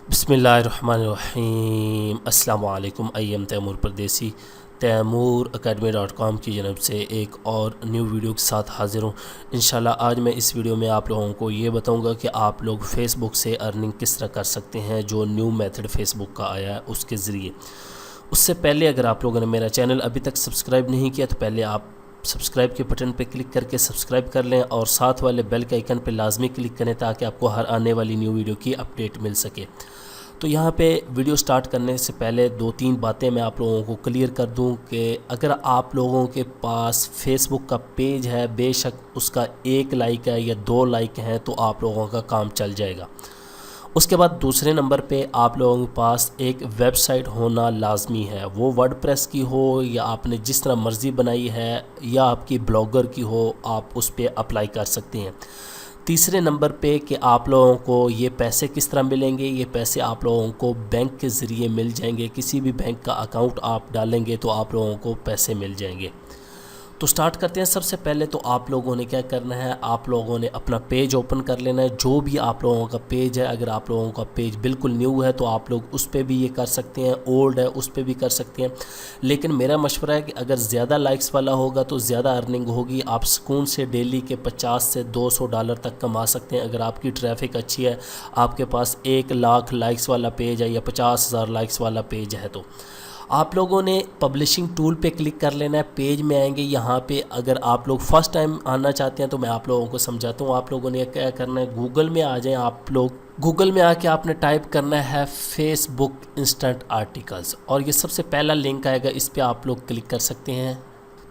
बिस्मिल्लाहिर्रहमानिर्रहीम। अस्सलामु अलैकुम। आई एम तैमूर परदेसी तैमूर academy.com की जनब से एक और न्यू वीडियो के साथ हाज़िर हूँ। इंशाल्लाह आज मैं इस वीडियो में आप लोगों को ये बताऊँगा कि आप लोग फ़ेसबुक से अर्निंग किस तरह कर सकते हैं, जो न्यू मेथड फ़ेसबुक का आया है उसके ज़रिए। उससे पहले अगर आप लोगों ने मेरा चैनल अभी तक सब्सक्राइब नहीं किया तो पहले आप सब्सक्राइब के बटन पर क्लिक करके सब्सक्राइब कर लें और साथ वाले बेल के आइकन पर लाजमी क्लिक करें ताकि आपको हर आने वाली न्यू वीडियो की अपडेट मिल सके। तो यहाँ पे वीडियो स्टार्ट करने से पहले दो तीन बातें मैं आप लोगों को क्लियर कर दूं कि अगर आप लोगों के पास फेसबुक का पेज है, बेशक उसका 1 लाइक है या 2 लाइक हैं तो आप लोगों का काम चल जाएगा। उसके बाद दूसरे नंबर पे आप लोगों के पास एक वेबसाइट होना लाजमी है, वो वर्डप्रेस की हो या आपने जिस तरह मर्ज़ी बनाई है या आपकी ब्लॉगर की हो, आप उस पर अप्लाई कर सकते हैं। तीसरे नंबर पे कि आप लोगों को ये पैसे किस तरह मिलेंगे। ये पैसे आप लोगों को बैंक के ज़रिए मिल जाएंगे, किसी भी बैंक का अकाउंट आप डालेंगे तो आप लोगों को पैसे मिल जाएंगे। तो स्टार्ट करते हैं। सबसे पहले तो आप लोगों ने क्या करना है, आप लोगों ने अपना पेज ओपन कर लेना है। जो भी आप लोगों का पेज है, अगर आप लोगों का पेज बिल्कुल न्यू है तो आप लोग उस पर भी ये कर सकते हैं, ओल्ड है उस पर भी कर सकते हैं। लेकिन मेरा मशवरा है कि अगर ज़्यादा लाइक्स वाला होगा तो ज़्यादा अर्निंग होगी। आप सुकून से डेली के 50 से $200 तक कमा सकते हैं। अगर आपकी ट्रैफिक अच्छी है, आपके पास 1 लाख लाइक्स वाला पेज है या 50,000 लाइक्स वाला पेज है तो आप लोगों ने पब्लिशिंग टूल पे क्लिक कर लेना है। पेज में आएंगे यहाँ पे। अगर आप लोग फर्स्ट टाइम आना चाहते हैं तो मैं आप लोगों को समझाता हूँ। आप लोगों ने क्या करना है, गूगल में आ जाएं। आप लोग गूगल में आके आपने टाइप करना है फेसबुक इंस्टेंट आर्टिकल्स और ये सबसे पहला लिंक आएगा, इस पर आप लोग क्लिक कर सकते हैं।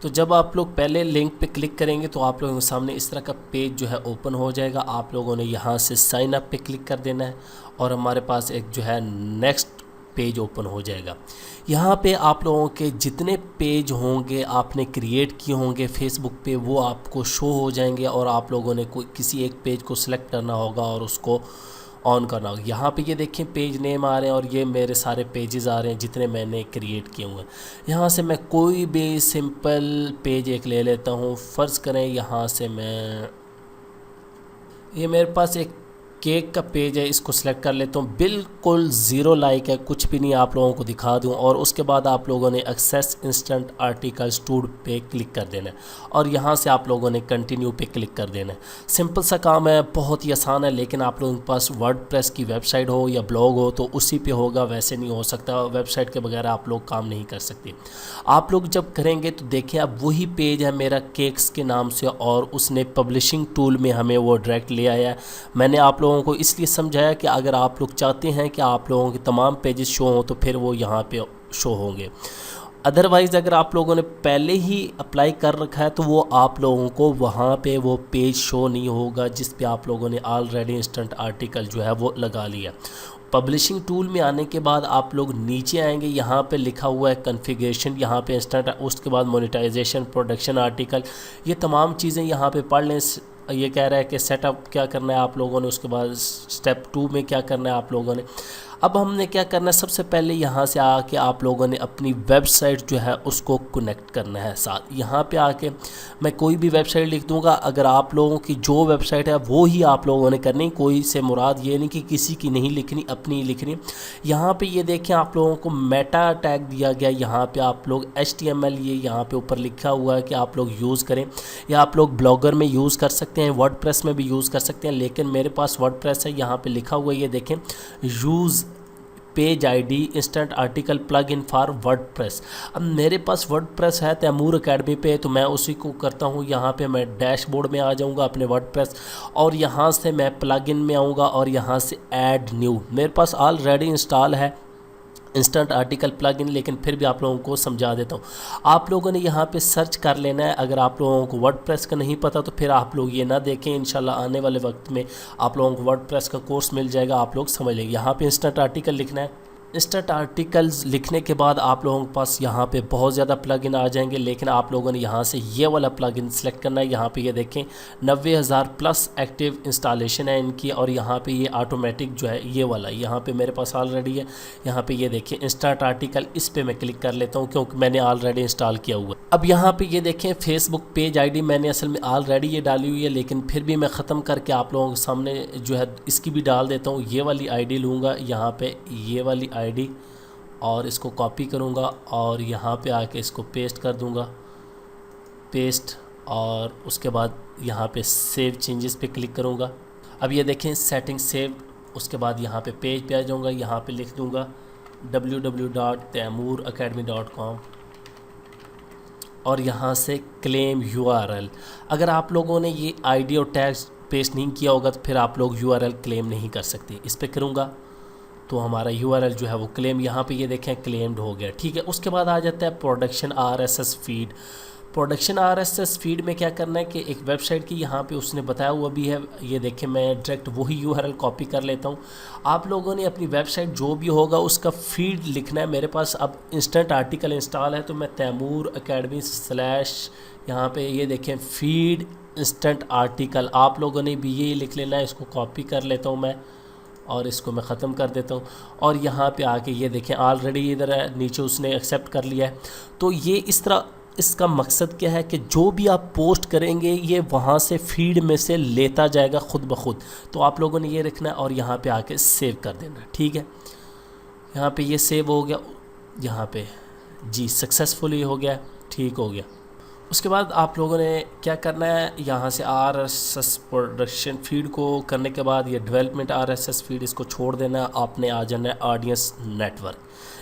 तो जब आप लोग पहले लिंक पे क्लिक करेंगे तो आप लोगों के सामने इस तरह का पेज जो है ओपन हो जाएगा। आप लोगों ने यहाँ से साइन अप पे क्लिक कर देना है और हमारे पास एक जो है नेक्स्ट पेज ओपन हो जाएगा। यहाँ पे आप लोगों के जितने पेज होंगे आपने क्रिएट किए होंगे फेसबुक पे वो आपको शो हो जाएंगे और आप लोगों ने कोई किसी एक पेज को सिलेक्ट करना होगा और उसको ऑन करना होगा। यहाँ पे ये देखें पेज नेम आ रहे हैं और ये मेरे सारे पेजेस आ रहे हैं जितने मैंने क्रिएट किए हुए हैं। यहाँ से मैं कोई भी सिंपल पेज एक ले लेता हूँ। फ़र्ज़ करें यहाँ से मैं ये मेरे पास एक केक का पेज है, इसको सिलेक्ट कर लेता हूँ। बिल्कुल ज़ीरो लाइक है, कुछ भी नहीं आप लोगों को दिखा दूँ। और उसके बाद आप लोगों ने एक्सेस इंस्टेंट आर्टिकल्स टूल पे क्लिक कर देना है और यहाँ से आप लोगों ने कंटिन्यू पे क्लिक कर देना है। सिंपल सा काम है, बहुत ही आसान है। लेकिन आप लोगों के पास वर्डप्रेस की वेबसाइट हो या ब्लॉग हो तो उसी पे होगा, वैसे नहीं हो सकता। वेबसाइट के बगैर आप लोग काम नहीं कर सकते। आप लोग जब करेंगे तो देखें अब वही पेज है मेरा केक्स के नाम से और उसने पब्लिशिंग टूल में हमें वो डायरेक्ट ले आया है। मैंने आप लोगों को इसलिए समझाया कि अगर आप लोग चाहते हैं कि आप लोगों के तमाम पेजेस शो हों तो फिर वो यहाँ पे शो होंगे। अदरवाइज़ अगर आप लोगों ने पहले ही अप्लाई कर रखा है तो वो आप लोगों को वहाँ पे वो पेज शो नहीं होगा जिस पे आप लोगों ने ऑलरेडी इंस्टेंट आर्टिकल जो है वो लगा लिया। पब्लिशिंग टूल में आने के बाद आप लोग नीचे आएंगे, यहाँ पे लिखा हुआ है कॉन्फ़िगरेशन, यहाँ पे इंस्टेंट, उसके बाद मोनेटाइजेशन, प्रोडक्शन आर्टिकल, ये तमाम चीज़ें यहाँ पे पढ़ लें। ये कह रहा है कि सेटअप क्या करना है आप लोगों ने, उसके बाद स्टेप 2 में क्या करना है आप लोगों ने। अब हमने क्या करना है, सबसे पहले यहाँ से आके आप लोगों ने अपनी वेबसाइट जो है उसको कनेक्ट करना है साथ। यहाँ पे आके मैं कोई भी वेबसाइट लिख दूँगा। अगर आप लोगों की जो वेबसाइट है वो ही आप लोगों ने करनी, कोई से मुराद ये नहीं कि किसी की नहीं लिखनी, अपनी ही लिखनी। यहाँ पे ये देखें आप लोगों को मेटा टैग दिया गया। यहाँ पे आप लोग HTML ये यहाँ पे ऊपर लिखा हुआ है कि आप लोग यूज़ करें, या आप लोग ब्लॉगर में यूज़ कर सकते हैं, वर्डप्रेस में भी यूज़ कर सकते हैं। लेकिन मेरे पास वर्डप्रेस है, यहाँ पे लिखा हुआ है ये देखें, use page ID instant article plug in for WordPress. अब मेरे पास वर्डप्रेस है तैमूर अकेडमी पे तो मैं उसी को करता हूँ। यहाँ पे मैं डैशबोर्ड में आ जाऊँगा अपने वर्डप्रेस और यहाँ से मैं प्लग इन में आऊँगा और यहाँ से ऐड न्यू, मेरे पास ऑलरेडी इंस्टॉल है इंस्टेंट आर्टिकल प्लग इन। लेकिन फिर भी आप लोगों को समझा देता हूँ। आप लोगों ने यहाँ पे सर्च कर लेना है। अगर आप लोगों को वर्डप्रेस का नहीं पता तो फिर आप लोग ये ना देखें, इंशाल्लाह आने वाले वक्त में आप लोगों को वर्डप्रेस का कोर्स मिल जाएगा, आप लोग समझ लेंगे। यहाँ पे इंस्टेंट आर्टिकल लिखना है इंस्टेंट आर्टिकल्स लिखने के बाद आप लोगों के पास यहाँ पे बहुत ज़्यादा प्लगइन आ जाएंगे, लेकिन आप लोगों ने यहाँ से ये वाला प्लगइन सेलेक्ट करना है। यहाँ पे ये देखें 90,000 प्लस एक्टिव इंस्टॉलेशन है इनकी, और यहाँ पे ये ऑटोमेटिक जो है ये वाला यहाँ पे मेरे पास ऑलरेडी है। यहाँ पे ये देखें इंस्टेंट आर्टिकल, इस पर मैं क्लिक कर लेता हूँ क्योंकि मैंने ऑलरेडी इंस्टॉल किया हुआ है। अब यहाँ पर ये देखें फेसबुक पेज ID मैंने असल में ऑलरेडी ये डाली हुई है, लेकिन फिर भी मैं ख़त्म करके आप लोगों के सामने जो है इसकी भी डाल देता हूँ। ये वाली ID लूँगा, यहाँ पे ये वाली ID, और इसको कॉपी करूँगा और यहाँ पे आके इसको पेस्ट कर दूँगा, पेस्ट, और उसके बाद यहाँ पे सेव चेंजेस पे क्लिक करूँगा। अब ये देखें सेटिंग सेव, उसके बाद यहाँ पे पेज पे आ जाऊँगा, यहाँ पे लिख दूँगा www.taimooracademy.com और यहाँ से क्लेम URL। अगर आप लोगों ने ये ID और टैग्स पेस्ट नहीं किया होगा तो फिर आप लोग URL क्लेम नहीं कर सकते। इस पर करूँगा तो हमारा URL जो है वो क्लेम, यहाँ पे ये देखें क्लेम्ड हो गया, ठीक है। उसके बाद आ जाता है production RSS feed. Production RSS feed में क्या करना है कि एक वेबसाइट की यहाँ पे उसने बताया हुआ भी है, ये देखें मैं डायरेक्ट वही URL कॉपी कर लेता हूँ। आप लोगों ने अपनी वेबसाइट जो भी होगा उसका फीड लिखना है। मेरे पास अब इंस्टेंट आर्टिकल इंस्टॉल है तो मैं तैमूर अकेडमी / यहाँ पे ये देखें फीड इंस्टेंट आर्टिकल, आप लोगों ने भी ये लिख लेना है। इसको कॉपी कर लेता हूँ मैं और इसको मैं ख़त्म कर देता हूँ, और यहाँ पे आके ये देखें ऑलरेडी इधर है, नीचे उसने एक्सेप्ट कर लिया है। तो ये इस तरह, इसका मकसद क्या है कि जो भी आप पोस्ट करेंगे ये वहाँ से फीड में से लेता जाएगा खुद ब खुद। तो आप लोगों ने ये रखना है और यहाँ पे आके सेव कर देना, ठीक है। यहाँ पे ये सेव हो गया, यहाँ पे जी सक्सेसफुली हो गया, ठीक हो गया। उसके बाद आप लोगों ने क्या करना है, यहाँ से RSS प्रोडक्शन फीड को करने के बाद ये डेवलपमेंट RSS फीड इसको छोड़ देना है। आपने आ जाना है ऑडियंस नेटवर्क,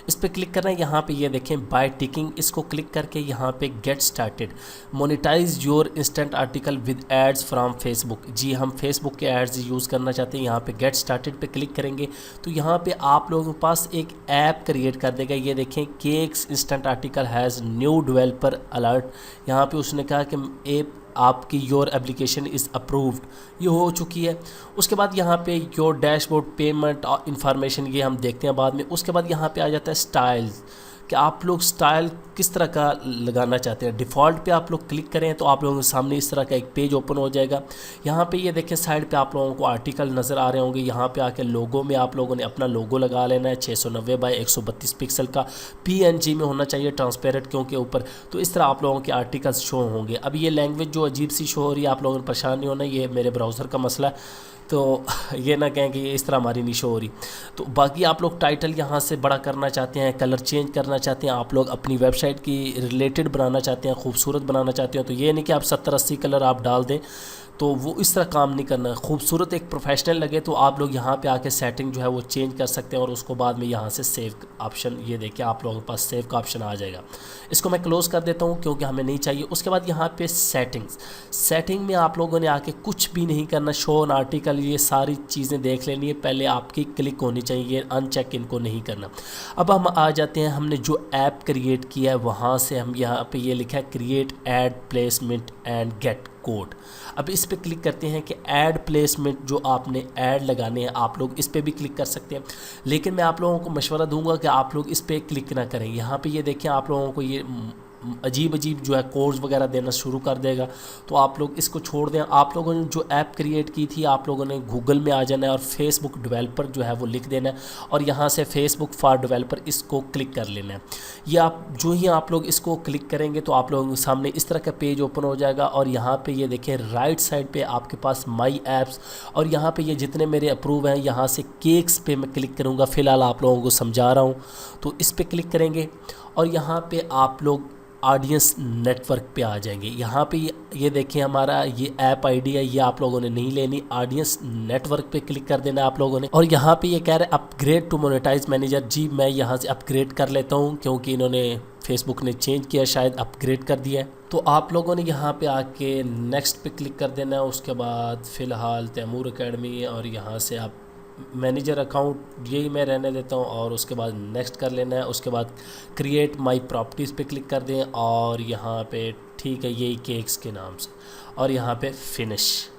इस पर क्लिक करना है। यहाँ पे ये देखें बाय टिकिंग, इसको क्लिक करके यहाँ पे get started monetize your instant article with ads from Facebook. जी हम फेसबुक के एड्स यूज़ करना चाहते हैं। यहाँ पे गेट स्टार्टेड पे क्लिक करेंगे तो यहाँ पे आप लोगों के पास एक ऐप क्रिएट कर देगा। ये देखें cakes instant article has new developer alert. यहाँ पे उसने कहा कि ऐप आपकी योर एप्लीकेशन इज़ अप्रूव्ड, ये हो चुकी है। उसके बाद यहाँ पे योर डैशबोर्ड पेमेंट और इन्फॉर्मेशन ये हम देखते हैं बाद में। उसके बाद यहाँ पे आ जाता है स्टाइल्स, कि आप लोग स्टाइल किस तरह का लगाना चाहते हैं। डिफ़ॉल्ट पे आप लोग क्लिक करें तो आप लोगों के सामने इस तरह का एक पेज ओपन हो जाएगा। यहाँ पे ये देखें साइड पे आप लोगों को आर्टिकल नज़र आ रहे होंगे। यहाँ पे आके लोगो में आप लोगों ने अपना लोगो लगा लेना है। 690 बाई 132 पिक्सल का PNG में होना चाहिए, ट्रांसपेरेंट क्योंकि ऊपर। तो इस तरह आप लोगों के आर्टिकल्स शो होंगे। अब ये लैंग्वेज जो अजीब सी शो हो रही है, आप लोगों ने परेशान नहीं होना, ये मेरे ब्राउज़र का मसला है, तो ये ना कहें कि इस तरह हमारी नहीं शो हो रही। तो बाकी आप लोग टाइटल यहाँ से बड़ा करना चाहते हैं, कलर चेंज करना चाहते हैं, आप लोग अपनी वेबसाइट की रिलेटेड बनाना चाहते हैं, खूबसूरत बनाना चाहते हैं, तो ये नहीं कि आप 70-80 कलर आप डाल दें, तो वो इस तरह काम नहीं करना है। खूबसूरत एक प्रोफेशनल लगे तो आप लोग यहाँ पे आके सेटिंग जो है वो चेंज कर सकते हैं, और उसको बाद में यहाँ से सेव ऑप्शन, ये देखिए आप लोगों के पास सेव का ऑप्शन आ जाएगा। इसको मैं क्लोज़ कर देता हूँ क्योंकि हमें नहीं चाहिए। उसके बाद यहाँ पे सेटिंग में आप लोगों ने आके कुछ भी नहीं करना, शो ऑन आर्टिकल, ये सारी चीज़ें देख लेनी है, पहले आपकी क्लिक होनी चाहिए, अनचेक इनको नहीं करना। अब हम आ जाते हैं, हमने जो ऐप क्रिएट किया है वहाँ से हम यहाँ पे ये लिखा है create add placement and gate code. अब इस पे क्लिक करते हैं कि ऐड प्लेसमेंट, जो आपने ऐड लगाने हैं आप लोग इस पे भी क्लिक कर सकते हैं, लेकिन मैं आप लोगों को मशवरा दूंगा कि आप लोग इस पे क्लिक ना करें। यहाँ पे ये देखें आप लोगों को ये अजीब जो है कोड्स वगैरह देना शुरू कर देगा, तो आप लोग इसको छोड़ दें। आप लोगों ने जो ऐप क्रिएट की थी आप लोगों ने गूगल में आ जाना है और फेसबुक डेवलपर जो है वो लिख देना है, और यहाँ से फेसबुक फॉर डेवलपर इसको क्लिक कर लेना है। ये आप जो ही आप लोग इसको क्लिक करेंगे तो आप लोगों के सामने इस तरह का पेज ओपन हो जाएगा, और यहाँ पे ये देखें राइट साइड पे आपके पास माई ऐप्स, और यहाँ पे ये जितने मेरे अप्रूव हैं, यहाँ से केक्स पे मैं क्लिक करूँगा। फ़िलहाल आप लोगों को समझा रहा हूँ, तो इस पर क्लिक करेंगे और यहाँ पे आप लोग ऑडियंस नेटवर्क पे आ जाएंगे। यहाँ पे ये देखें हमारा ये ऐप आईडी है, ये आप लोगों ने नहीं लेनी, ऑडियंस नेटवर्क पे क्लिक कर देना आप लोगों ने। और यहाँ पे ये कह रहे हैं अपग्रेड टू मोनेटाइज मैनेजर। जी मैं यहाँ से अपग्रेड कर लेता हूँ क्योंकि इन्होंने फेसबुक ने चेंज किया, शायद अपग्रेड कर दिया है। तो आप लोगों ने यहाँ पे आके नेक्स्ट पे क्लिक कर देना है। उसके बाद फ़िलहाल तैमूर अकेडमी, और यहाँ से आप मैनेजर अकाउंट यही मैं रहने देता हूँ, और उसके बाद नेक्स्ट कर लेना है। उसके बाद क्रिएट माय प्रॉपर्टीज़ पे क्लिक कर दें, और यहाँ पे ठीक है यही केक्स के नाम से, और यहाँ पे फिनिश।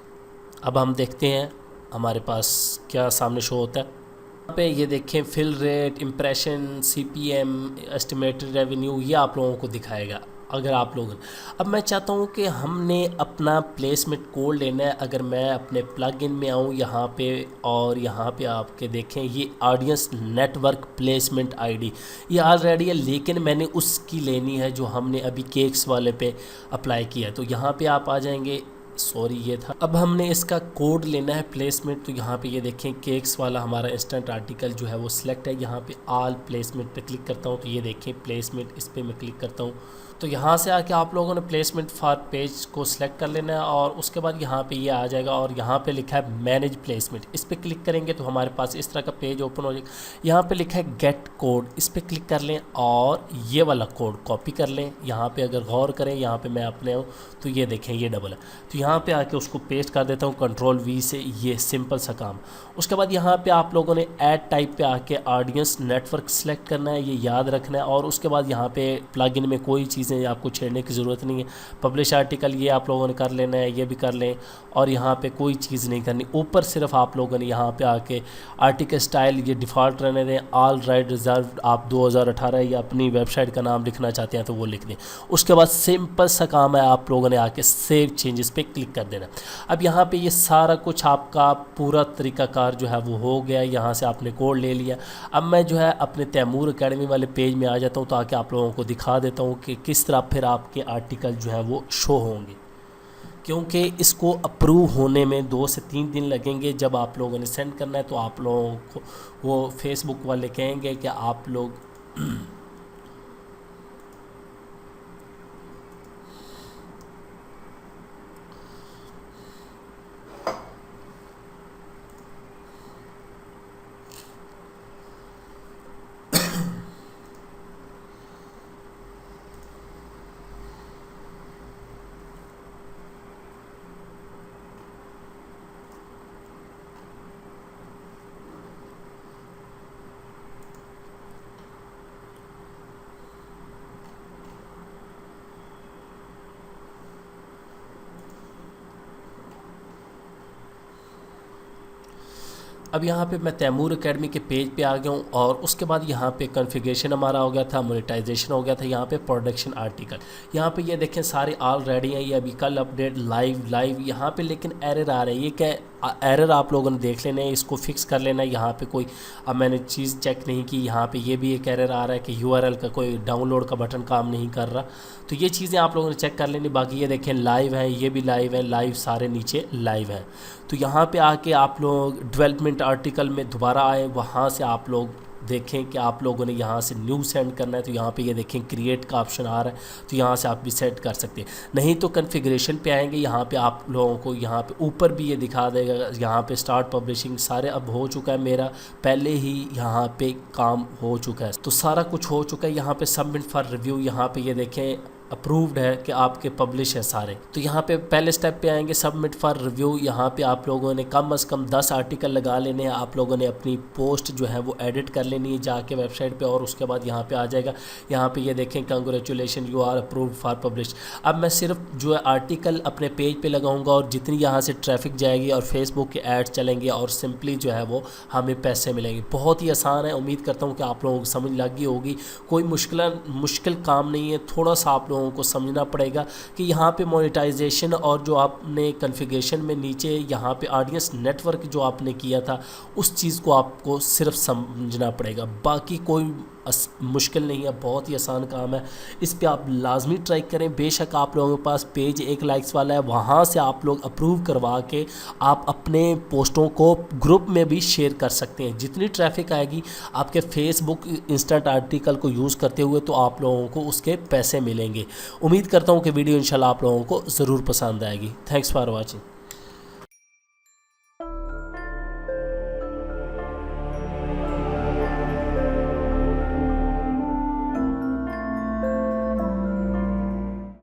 अब हम देखते हैं हमारे पास क्या सामने शो होता है। पे ये देखें fill rate, impression, CPM, estimated revenue, ये आप लोगों को दिखाएगा। अगर आप लोग अब मैं चाहता हूँ कि हमने अपना प्लेसमेंट कोड लेना है। अगर मैं अपने प्लगइन में आऊँ यहाँ पे और यहाँ पे आपके देखें ये ऑडियंस नेटवर्क प्लेसमेंट आईडी ये ऑलरेडी है, लेकिन मैंने उसकी लेनी है जो हमने अभी केक्स वाले पे अप्लाई किया है। तो यहाँ पे आप आ जाएंगे, सॉरी ये था। अब हमने इसका कोड लेना है प्लेसमेंट। तो यहाँ पे ये देखें केक्स वाला हमारा इंस्टेंट आर्टिकल जो है वो सिलेक्ट है। यहाँ पे ऑल प्लेसमेंट पे क्लिक करता हूँ तो ये देखें प्लेसमेंट, इस पर मैं क्लिक करता हूँ। तो यहाँ से आके आप लोगों ने प्लेसमेंट फॉर पेज को सिलेक्ट कर लेना है और उसके बाद यहाँ पे ये आ जाएगा और यहाँ पे लिखा है मैनेज प्लेसमेंट। इस पर क्लिक करेंगे तो हमारे पास इस तरह का पेज ओपन हो जाएगा। यहाँ पे लिखा है गेट कोड, इस पर क्लिक कर लें और ये वाला कोड कॉपी कर लें। यहाँ पे अगर गौर करें यहाँ पे मैं अपने हूँ तो ये देखें ये डबल है, तो यहाँ पे आके उसको पेस्ट कर देता हूँ कंट्रोल वी से। ये सिंपल सा काम। उसके बाद यहाँ पे आप लोगों ने ऐड टाइप पे आके ऑडियंस नेटवर्क सेलेक्ट करना है, ये याद रखना है। और उसके बाद यहाँ पे प्लगइन में कोई चीज़ें आपको छेड़ने की ज़रूरत नहीं है। पब्लिश आर्टिकल ये आप लोगों ने कर लेना है, ये भी कर लें। और यहाँ पे कोई चीज़ नहीं करनी, ऊपर सिर्फ आप लोगों ने यहाँ पे आके आर्टिकल स्टाइल ये डिफ़ॉल्ट रहने दें। ऑल राइट रिजर्व आप 2018 या अपनी वेबसाइट का नाम लिखना चाहते हैं तो वो लिख दें। उसके बाद सिंपल सा काम है, आप लोगों ने आके सेव चेंजेस पे क्लिक कर देना। अब यहाँ पे ये सारा कुछ आपका पूरा तरीकाकार जो है वो हो गया। यहाँ से आपने कोड ले लिया। अब मैं जो है अपने तैमूर एकेडमी वाले पेज में आ जाता हूँ ताकि आप लोगों को दिखा देता हूँ कि किस तरह फिर आपके आर्टिकल जो है वो शो होंगे, क्योंकि इसको अप्रूव होने में 2 से 3 दिन लगेंगे। जब आप लोगों ने सेंड करना है तो आप लोगों को वो फेसबुक वाले कहेंगे कि आप लोग अब यहाँ पे मैं तैमूर एकेडमी के पेज पे आ गया हूँ और उसके बाद यहाँ पे कॉन्फ़िगरेशन हमारा हो गया था, मोनेटाइजेशन हो गया था। यहाँ पे प्रोडक्शन आर्टिकल, यहाँ पे ये देखें सारे ऑलरेडी हैं। ये अभी कल अपडेट लाइव यहाँ पे लेकिन एरर आ रहा है। ये क्या एरर आप लोगों ने देख लेना है, इसको फिक्स कर लेना है। यहाँ पे कोई अब मैंने चीज़ चेक नहीं की, यहाँ पे ये भी एक एरर आ रहा है कि URL का कोई डाउनलोड का बटन काम नहीं कर रहा। तो ये चीज़ें आप लोगों ने चेक कर लेनी। बाकी ये देखें लाइव है, ये भी लाइव है, लाइव सारे नीचे लाइव है। तो यहाँ पे आके आप लोग डेवलपमेंट आर्टिकल में दोबारा आए, वहाँ से आप लोग देखें कि आप लोगों ने यहाँ से न्यू सेंड करना है। तो यहाँ पे ये देखें क्रिएट का ऑप्शन आ रहा है, तो यहाँ से आप भी सेट कर सकते हैं। नहीं तो कॉन्फ़िगरेशन पे आएंगे, यहाँ पे आप लोगों को यहाँ पे ऊपर भी ये दिखा देगा। यहाँ पे स्टार्ट पब्लिशिंग सारे अब हो चुका है, मेरा पहले ही यहाँ पे काम हो चुका है, तो सारा कुछ हो चुका है। यहाँ पे सबमिट फॉर रिव्यू, यहाँ पे ये देखें अप्रूव्ड है कि आपके पब्लिश है सारे। तो यहाँ पे पहले स्टेप पे आएंगे सबमिट फॉर रिव्यू। यहाँ पे आप लोगों ने कम से कम 10 आर्टिकल लगा लेने हैं। आप लोगों ने अपनी पोस्ट जो है वो एडिट कर लेनी है जाके वेबसाइट पे, और उसके बाद यहाँ पे आ जाएगा। यहाँ पे ये देखें congratulation you are approved for publish. अब मैं सिर्फ जो है आर्टिकल अपने पेज पे लगाऊंगा और जितनी यहाँ से ट्रैफिक जाएगी और फेसबुक के एड्स चलेंगे और सिंपली जो है वो हमें पैसे मिलेंगे। बहुत ही आसान है, उम्मीद करता हूँ कि आप लोगों को समझ लग गई होगी। कोई मुश्किल काम नहीं है, थोड़ा सा आप लोगों को समझना पड़ेगा कि यहाँ पे मोनेटाइजेशन और जो आपने कॉन्फ़िगरेशन में नीचे यहाँ पे ऑडियंस नेटवर्क जो आपने किया था उस चीज़ को आपको सिर्फ समझना पड़ेगा। बाकी कोई मुश्किल नहीं है, बहुत ही आसान काम है। इस पे आप लाजमी ट्राई करें। बेशक आप लोगों के पास पेज 1 लाइक्स वाला है, वहाँ से आप लोग अप्रूव करवा के आप अपने पोस्टों को ग्रुप में भी शेयर कर सकते हैं। जितनी ट्रैफिक आएगी आपके फेसबुक इंस्टेंट आर्टिकल को यूज़ करते हुए तो आप लोगों को उसके पैसे मिलेंगे। उम्मीद करता हूँ कि वीडियो इंशाल्लाह आप लोगों को ज़रूर पसंद आएगी। Thanks for watching.